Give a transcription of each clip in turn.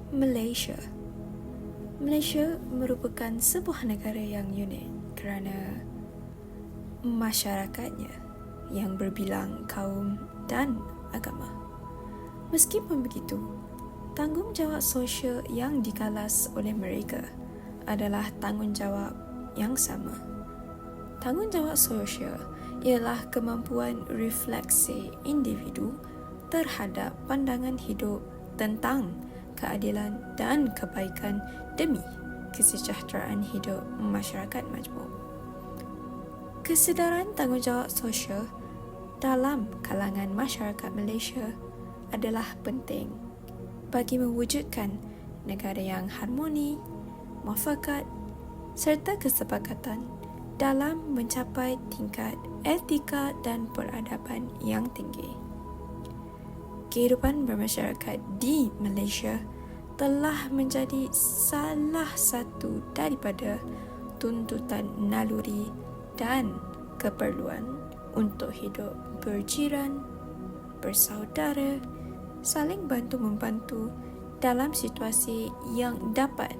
Malaysia. Malaysia merupakan sebuah negara yang unik kerana masyarakatnya yang berbilang kaum dan agama. Meskipun begitu, tanggungjawab sosial yang digalas oleh mereka adalah tanggungjawab yang sama. Tanggungjawab sosial ialah kemampuan refleksi individu terhadap pandangan hidup tentang keadilan dan kebaikan demi kesejahteraan hidup masyarakat majmuk. Kesedaran tanggungjawab sosial dalam kalangan masyarakat Malaysia adalah penting bagi mewujudkan negara yang harmoni, muafakat serta kesepakatan dalam mencapai tingkat etika dan peradaban yang tinggi. Kehidupan bermasyarakat di Malaysia telah menjadi salah satu daripada tuntutan naluri dan keperluan untuk hidup berjiran, bersaudara, saling bantu-membantu dalam situasi yang dapat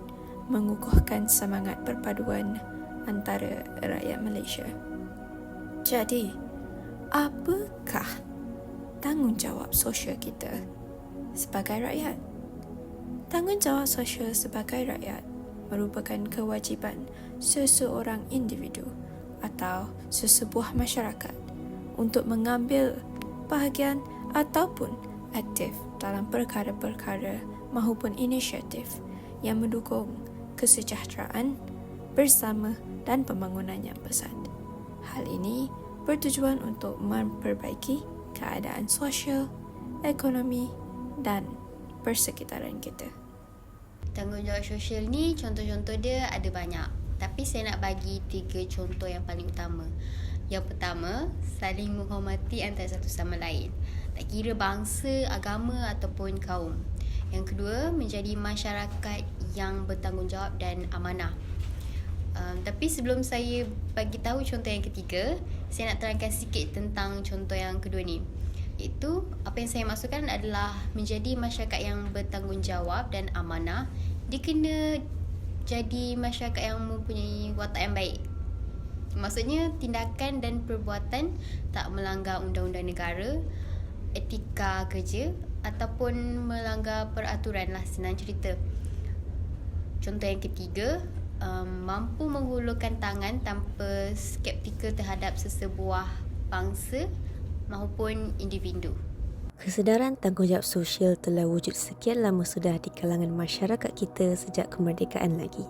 mengukuhkan semangat perpaduan antara rakyat Malaysia. Jadi, apakah tanggungjawab sosial kita sebagai rakyat? Tanggungjawab sosial sebagai rakyat merupakan kewajipan seseorang individu atau sesebuah masyarakat untuk mengambil bahagian ataupun aktif dalam perkara-perkara maupun inisiatif yang mendukung kesejahteraan bersama dan pembangunan yang besar. Hal ini bertujuan untuk memperbaiki keadaan sosial, ekonomi dan persekitaran kita. Tanggungjawab sosial ni contoh-contoh dia ada banyak. Tapi saya nak bagi 3 contoh yang paling utama. Yang pertama, saling menghormati antara satu sama lain. Tak kira bangsa, agama ataupun kaum. Yang kedua, menjadi masyarakat yang bertanggungjawab dan amanah. Tapi sebelum saya bagi tahu contoh yang ketiga, saya nak terangkan sikit tentang contoh yang kedua ni. Iaitu apa yang saya maksudkan adalah menjadi masyarakat yang bertanggungjawab dan amanah. Dia kena jadi masyarakat yang mempunyai watak yang baik. Maksudnya tindakan dan perbuatan tak melanggar undang-undang negara, etika kerja ataupun melanggar peraturan lah, senang cerita. Contoh yang ketiga, mampu menghulurkan tangan tanpa skeptikal terhadap sesebuah bangsa maupun individu. Kesedaran tanggungjawab sosial telah wujud sekian lama sudah di kalangan masyarakat kita sejak kemerdekaan lagi.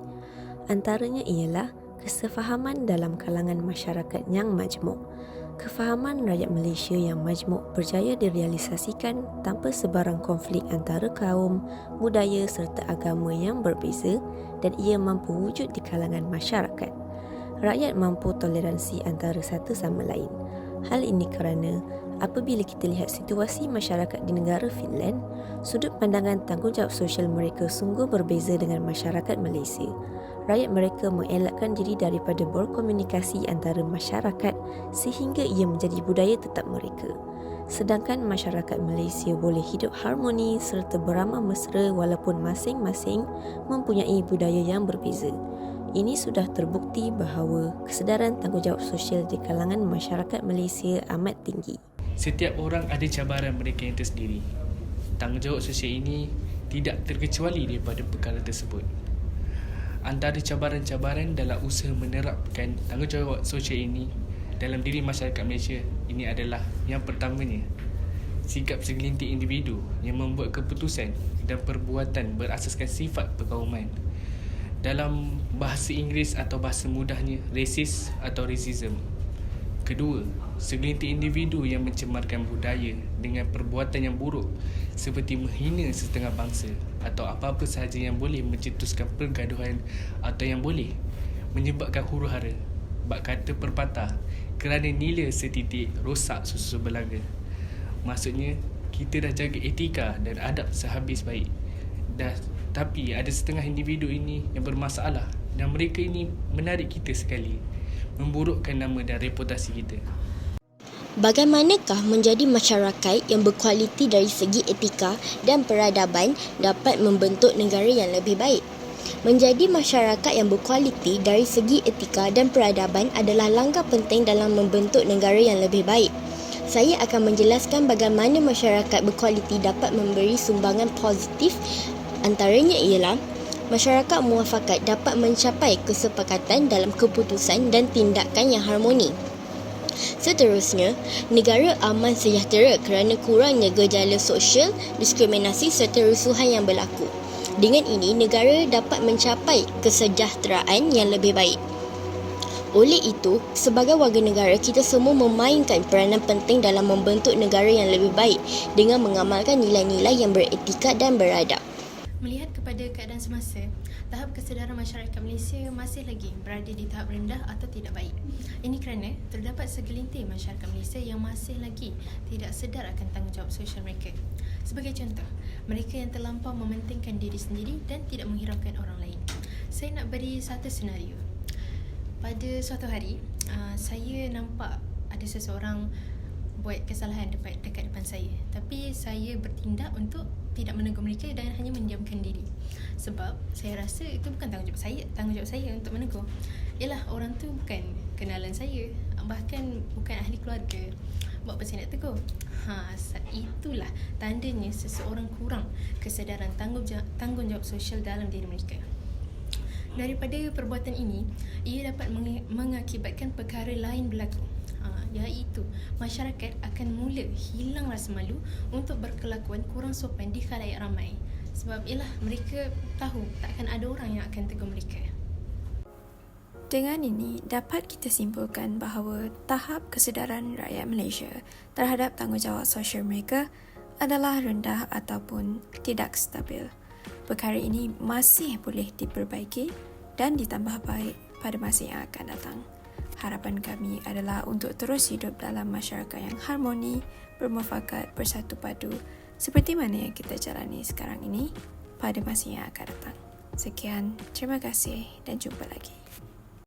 Antaranya ialah kesefahaman dalam kalangan masyarakat yang majmuk. Kefahaman rakyat Malaysia yang majmuk berjaya direalisasikan tanpa sebarang konflik antara kaum, budaya serta agama yang berbeza dan ia mampu wujud di kalangan masyarakat. Rakyat mampu toleransi antara satu sama lain. Hal ini kerana apabila kita lihat situasi masyarakat di negara Finland, sudut pandangan tanggungjawab sosial mereka sungguh berbeza dengan masyarakat Malaysia. Rakyat mereka mengelakkan diri daripada berkomunikasi antara masyarakat sehingga ia menjadi budaya tetap mereka. Sedangkan masyarakat Malaysia boleh hidup harmoni serta beramah mesra walaupun masing-masing mempunyai budaya yang berbeza. Ini sudah terbukti bahawa kesedaran tanggungjawab sosial di kalangan masyarakat Malaysia amat tinggi. Setiap orang ada cabaran mereka yang tersendiri. Tanggungjawab sosial ini tidak terkecuali daripada perkara tersebut. Antara cabaran-cabaran dalam usaha menerapkan tanggungjawab sosial ini dalam diri masyarakat Malaysia ini adalah yang pertamanya, sikap segelintir individu yang membuat keputusan dan perbuatan berasaskan sifat perkauman. Dalam bahasa Inggeris atau bahasa mudahnya, racist atau racism. Kedua, segelintir individu yang mencemarkan budaya dengan perbuatan yang buruk seperti menghina setengah bangsa atau apa-apa sahaja yang boleh mencetuskan pergaduhan atau yang boleh menyebabkan huru-hara, bak kata perpatah kerana nilai setitik rosak susu belanga. Maksudnya, kita dah jaga etika dan adab sehabis baik. Tapi ada setengah individu ini yang bermasalah dan mereka ini menarik kita sekali, memburukkan nama dan reputasi kita. Bagaimanakah menjadi masyarakat yang berkualiti dari segi etika dan peradaban dapat membentuk negara yang lebih baik? Menjadi masyarakat yang berkualiti dari segi etika dan peradaban adalah langkah penting dalam membentuk negara yang lebih baik. Saya akan menjelaskan bagaimana masyarakat berkualiti dapat memberi sumbangan positif. Antaranya ialah masyarakat muafakat dapat mencapai kesepakatan dalam keputusan dan tindakan yang harmoni. Seterusnya, negara aman sejahtera kerana kurangnya gejala sosial, diskriminasi serta rusuhan yang berlaku. Dengan ini, negara dapat mencapai kesejahteraan yang lebih baik. Oleh itu, sebagai warga negara, kita semua memainkan peranan penting dalam membentuk negara yang lebih baik dengan mengamalkan nilai-nilai yang beretika dan beradab. Melihat kepada keadaan semasa, tahap kesedaran masyarakat Malaysia masih lagi berada di tahap rendah atau tidak baik. Ini kerana terdapat segelintir masyarakat Malaysia yang masih lagi tidak sedar akan tanggungjawab sosial mereka. Sebagai contoh, mereka yang terlampau mementingkan diri sendiri dan tidak menghiraukan orang lain. Saya nak beri satu senario. Pada suatu hari, saya nampak ada seseorang buat kesalahan dekat depan saya. Tapi saya bertindak untuk tidak menegur mereka dan hanya mendiamkan diri. Sebab saya rasa itu bukan tanggungjawab saya untuk menegur. Yalah, orang tu bukan kenalan saya, bahkan bukan ahli keluarga. Buat apa saya nak tegur? Itulah tandanya seseorang kurang kesedaran tanggungjawab sosial dalam diri mereka. Daripada perbuatan ini, ia dapat mengakibatkan perkara lain berlaku, iaitu masyarakat akan mula hilang rasa malu untuk berkelakuan kurang sopan di khalayak ramai. Sebab ialah mereka tahu takkan ada orang yang akan tegur mereka. Dengan ini, dapat kita simpulkan bahawa tahap kesedaran rakyat Malaysia terhadap tanggungjawab sosial mereka adalah rendah ataupun tidak stabil. Perkara ini masih boleh diperbaiki dan ditambah baik pada masa yang akan datang. Harapan kami adalah untuk terus hidup dalam masyarakat yang harmoni, bermuafakat, bersatu padu seperti mana yang kita jalani sekarang ini pada masa yang akan datang. Sekian, terima kasih dan jumpa lagi.